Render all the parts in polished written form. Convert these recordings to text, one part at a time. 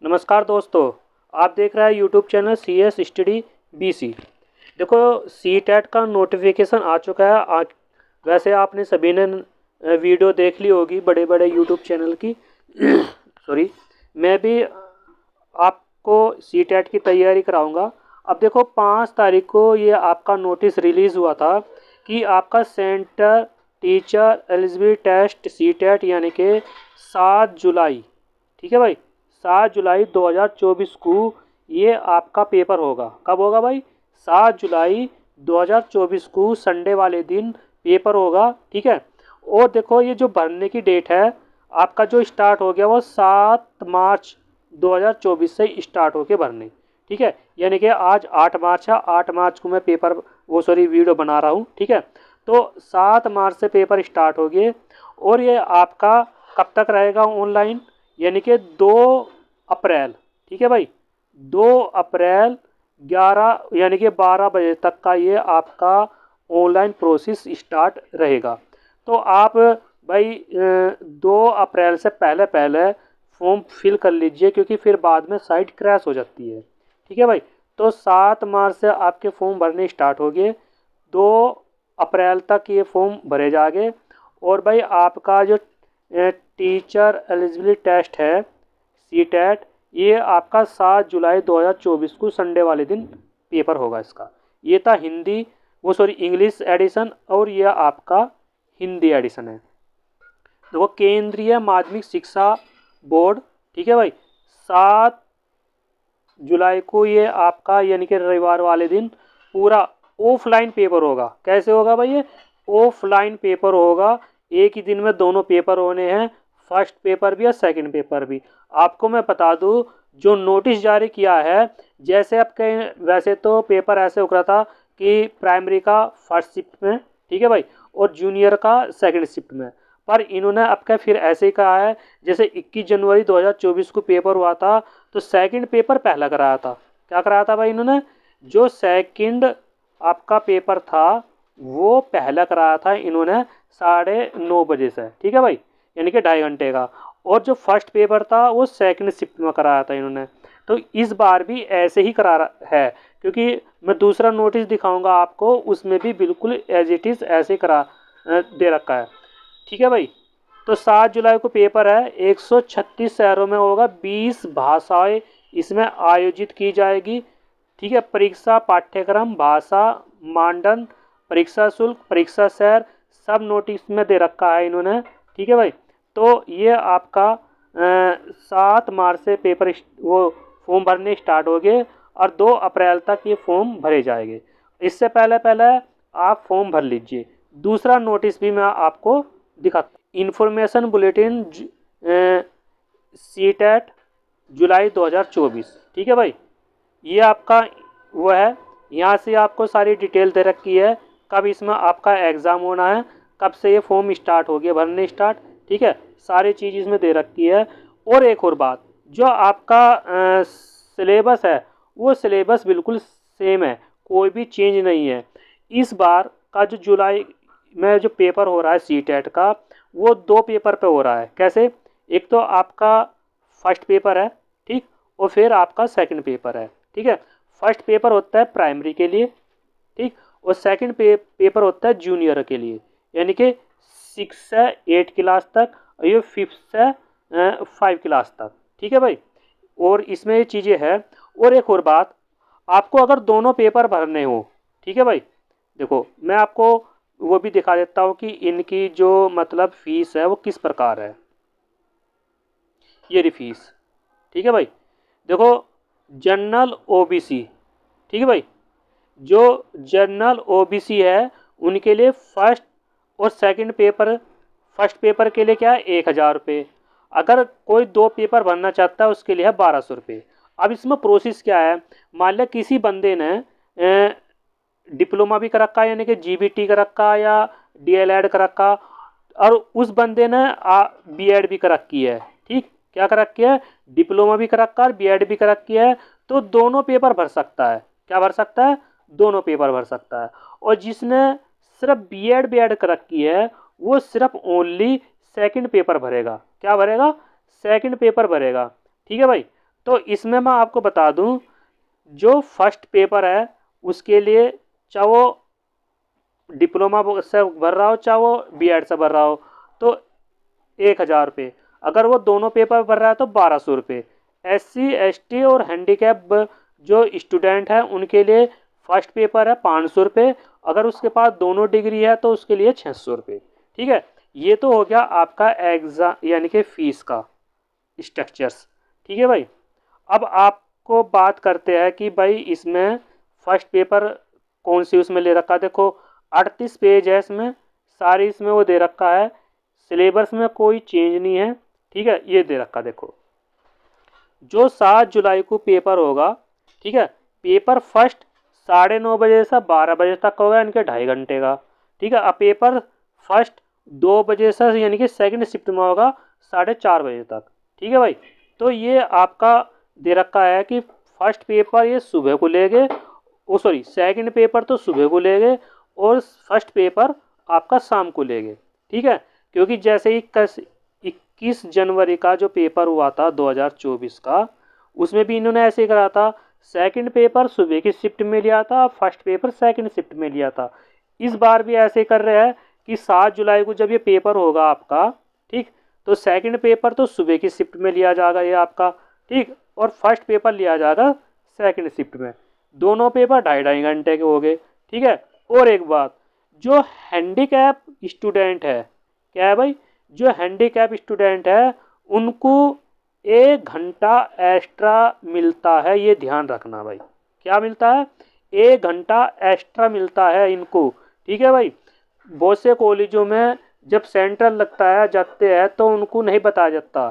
नमस्कार दोस्तों, आप देख रहे हैं YouTube channel C S study BC। देखो, सी टेट का नोटिफिकेशन आ चुका है। वैसे आपने सभी ने वीडियो देख ली होगी बड़े बड़े यूट्यूब चैनल की। सॉरी, मैं भी आपको सी टेट की तैयारी कराऊंगा। अब देखो, 5 तारीख को ये आपका नोटिस रिलीज़ हुआ था कि आपका centre teacher eligibility test C TET यानी कि 7 जुलाई, ठीक है भाई, 7 जुलाई 2024 को ये आपका पेपर होगा। कब होगा भाई? 7 जुलाई 2024 को संडे वाले दिन पेपर होगा, ठीक है। और देखो, ये जो भरने की डेट है आपका जो स्टार्ट हो गया वो 7 मार्च 2024 से स्टार्ट होके भरने, ठीक है। यानी कि आज 8 मार्च है, 8 मार्च को मैं पेपर वीडियो बना रहा हूँ, ठीक है। तो 7 मार्च से पेपर स्टार्ट हो गए और ये आपका कब तक रहेगा ऑनलाइन? यानी कि 2 अप्रैल, ठीक है भाई, 2 अप्रैल 11 यानी कि 12 बजे तक का ये आपका ऑनलाइन प्रोसेस स्टार्ट रहेगा। तो आप भाई 2 अप्रैल से पहले पहले फॉर्म फिल कर लीजिए, क्योंकि फिर बाद में साइट क्रैश हो जाती है, ठीक है भाई। तो 7 मार्च से आपके फॉर्म भरने स्टार्ट हो गए, 2 अप्रैल तक ये फॉर्म भरे जाएंगे। और भाई आपका जो टीचर एलिजिबिलिटी टेस्ट है सी टेट, ये आपका 7 जुलाई 2024 को संडे वाले दिन पेपर होगा इसका। ये था हिंदी इंग्लिश एडिशन और ये आपका हिंदी एडिशन है। देखो, केंद्रीय माध्यमिक शिक्षा बोर्ड, ठीक है भाई, 7 जुलाई को ये आपका यानी कि रविवार वाले दिन पूरा ऑफलाइन पेपर होगा। कैसे होगा भाई? ये ऑफलाइन पेपर होगा, एक ही दिन में दोनों पेपर होने हैं, फर्स्ट पेपर भी और सेकंड पेपर भी। आपको मैं बता दूं, जो नोटिस जारी किया है, जैसे आपके वैसे तो पेपर ऐसे हो रहा था कि प्राइमरी का फर्स्ट शिफ्ट में, ठीक है भाई, और जूनियर का सेकंड शिफ्ट में, पर इन्होंने आपका फिर ऐसे ही कहा है, जैसे 21 जनवरी 2024 को पेपर हुआ था तो सेकंड पेपर पहला कराया था। क्या कराया था भाई इन्होंने? जो सेकंड आपका पेपर था वो पहला कराया था इन्होंने 9:30 बजे से, ठीक है भाई, यानी कि 2.5 घंटे का। और जो फर्स्ट पेपर था वो सेकंड शिफ्ट में कराया था इन्होंने। तो इस बार भी ऐसे ही करा है, क्योंकि मैं दूसरा नोटिस दिखाऊंगा आपको, उसमें भी बिल्कुल एज इट इज़ ऐसे करा दे रखा है, ठीक है भाई। तो 7 जुलाई को पेपर है, 136 शहरों में होगा, 20 भाषाएं इसमें आयोजित की जाएगी, ठीक है। परीक्षा पाठ्यक्रम, भाषा मानदंड, परीक्षा शुल्क, परीक्षा शहर, सब नोटिस में दे रखा है इन्होंने, ठीक है भाई। तो ये आपका 7 मार्च से पेपर फॉर्म भरने स्टार्ट हो गए और 2 अप्रैल तक ये फॉर्म भरे जाएंगे। इससे पहले पहले आप फॉर्म भर लीजिए। दूसरा नोटिस भी मैं आपको दिखाता हूँ। इन्फॉर्मेशन बुलेटिन सी टेट जुलाई 2024, ठीक है भाई, ये आपका वो है। यहाँ से आपको सारी डिटेल दे रखी है, कब इसमें आपका एग्ज़ाम होना है, कब से ये फॉर्म स्टार्ट हो गया भरने स्टार्ट, ठीक है, सारी चीज़ इसमें दे रखी है। और एक और बात, जो आपका सिलेबस है वो सिलेबस बिल्कुल सेम है, कोई भी चेंज नहीं है। इस बार का जो जुलाई में जो पेपर हो रहा है सी टेट का, वो 2 पेपर पे हो रहा है। कैसे? एक तो आपका फर्स्ट पेपर है, ठीक, और फिर आपका सेकंड पेपर है, ठीक है। फर्स्ट पेपर होता है प्राइमरी के लिए, ठीक, और सेकंड पेपर होता है जूनियर के लिए, यानी कि 6 से 8 क्लास तक और ये 5 से 5 क्लास तक, ठीक है भाई। और इसमें ये चीज़ें हैं। और एक और बात, आपको अगर दोनों पेपर भरने हो, ठीक है भाई, देखो मैं आपको वो भी दिखा देता हूँ कि इनकी जो मतलब फीस है वो किस प्रकार है। ये रही फीस, ठीक है भाई। देखो, जनरल OBC, ठीक है भाई, जो जनरल OBC है उनके लिए फर्स्ट और सेकंड पेपर, फर्स्ट पेपर के लिए क्या है 1,000 रुपये। अगर कोई 2 पेपर भरना चाहता है उसके लिए है 1,200 रुपये। अब इसमें प्रोसेस क्या है? मान लिया किसी बंदे ने डिप्लोमा भी कर रखा है, यानी कि GBT कर रखा या DLED कर रखा, और उस बंदे ने B.Ed भी कर रखी है, ठीक, क्या कर रखी है? डिप्लोमा भी कर रखा है और B.Ed भी कर रखी है, तो दोनों पेपर भर सकता है। क्या भर सकता है? दोनों पेपर भर सकता है। और जिसने सिर्फ B.Ed कर रखी है वो सिर्फ ओनली सेकंड पेपर भरेगा। क्या भरेगा? सेकंड पेपर भरेगा, ठीक है भाई। तो इसमें मैं आपको बता दूं, जो फर्स्ट पेपर है उसके लिए, चाहे वो डिप्लोमा से भर रहा हो चाहे वो बीएड से भर रहा हो, तो 1,000 रुपये। अगर वो दोनों पेपर भर रहा है तो 1,200 रुपये। SC ST और हैंडीकैप जो स्टूडेंट हैं उनके लिए फर्स्ट पेपर है 500 रुपये। अगर उसके पास दोनों डिग्री है तो उसके लिए 600 रुपये। ठीक है, ये तो हो गया आपका एग्ज़ाम यानी कि फ़ीस का स्ट्रक्चर्स। ठीक है भाई, अब आपको बात करते हैं कि भाई इसमें फर्स्ट पेपर कौन सी उसमें ले रखा है। देखो 38 पेज है इसमें, सारी इसमें वो दे रखा है, सिलेबस में कोई चेंज नहीं है। ठीक है, ये दे रखा देखो, जो 7 जुलाई को पेपर होगा। ठीक है, पेपर फर्स्ट 9:30 बजे से 12 बजे तक होगा, इनके 2.5 घंटे का। ठीक है, अब पेपर फर्स्ट 2 बजे से यानी कि सेकंड शिफ्ट में होगा 4:30 बजे तक। ठीक है भाई, तो ये आपका दे रखा है कि फर्स्ट पेपर ये सुबह को लेंगे, सेकंड पेपर तो सुबह को लेंगे और फर्स्ट पेपर आपका शाम को लेंगे। ठीक है, क्योंकि जैसे 21 जनवरी का जो पेपर हुआ था 2024 का, उसमें भी इन्होंने ऐसे करा था, सेकंड पेपर सुबह की शिफ्ट में लिया था, फर्स्ट पेपर सेकंड शिफ्ट में लिया था। इस बार भी ऐसे कर रहे हैं कि 7 जुलाई को जब ये पेपर होगा आपका, ठीक, तो सेकंड पेपर तो सुबह की शिफ्ट में लिया जाएगा ये आपका, ठीक, और फर्स्ट पेपर लिया जाएगा सेकंड शिफ्ट में। दोनों पेपर 2.5 घंटे के हो गए। ठीक है, और एक बात, जो हैंडीकैप स्टूडेंट है, क्या है भाई, जो हैंडीकैप स्टूडेंट है उनको 1 घंटा एक्स्ट्रा मिलता है, ये ध्यान रखना भाई। क्या मिलता है? 1 घंटा एक्स्ट्रा मिलता है इनको। ठीक है भाई, बहुत से कॉलेजों में जब सेंटर लगता है जाते हैं तो उनको नहीं बताया जाता,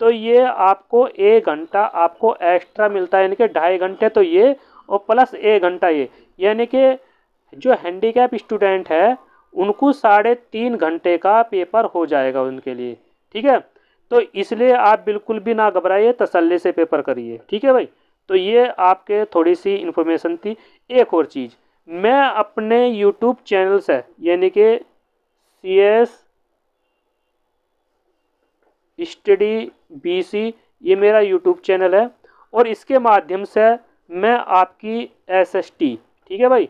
तो ये आपको 1 घंटा आपको एक्स्ट्रा मिलता है, यानी कि 2.5 घंटे तो ये और प्लस 1 घंटा ये, यानी कि जो हैंडीकैप स्टूडेंट है उनको 3.5 घंटे का पेपर हो जाएगा उनके लिए। ठीक है, तो इसलिए आप बिल्कुल भी ना घबराइए, तसल्ली से पेपर करिए। ठीक है भाई, तो ये आपके थोड़ी सी इन्फॉर्मेशन थी। एक और चीज़, मैं अपने यूट्यूब चैनल से यानी कि CS स्टडी BC, ये मेरा यूट्यूब चैनल है, और इसके माध्यम से मैं आपकी SST, ठीक है भाई,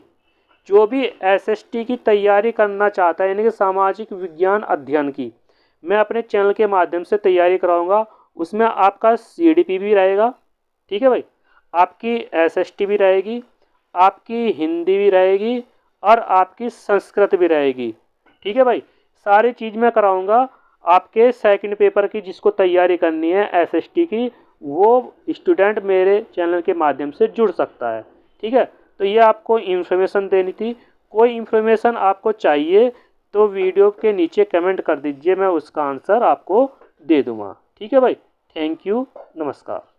जो भी SST की तैयारी करना चाहता है यानी कि सामाजिक विज्ञान अध्ययन की, मैं अपने चैनल के माध्यम से तैयारी कराऊंगा। उसमें आपका CDP भी रहेगा, ठीक है भाई, आपकी SST भी रहेगी, आपकी हिंदी भी रहेगी और आपकी संस्कृत भी रहेगी। ठीक है भाई, सारी चीज़ मैं कराऊंगा। आपके सेकंड पेपर की जिसको तैयारी करनी है SST की, वो स्टूडेंट मेरे चैनल के माध्यम से जुड़ सकता है। ठीक है, तो ये आपको इन्फॉर्मेशन देनी थी। कोई इन्फॉर्मेशन आपको चाहिए तो वीडियो के नीचे कमेंट कर दीजिए, मैं उसका आंसर आपको दे दूँगा। ठीक है भाई, थैंक यू, नमस्कार।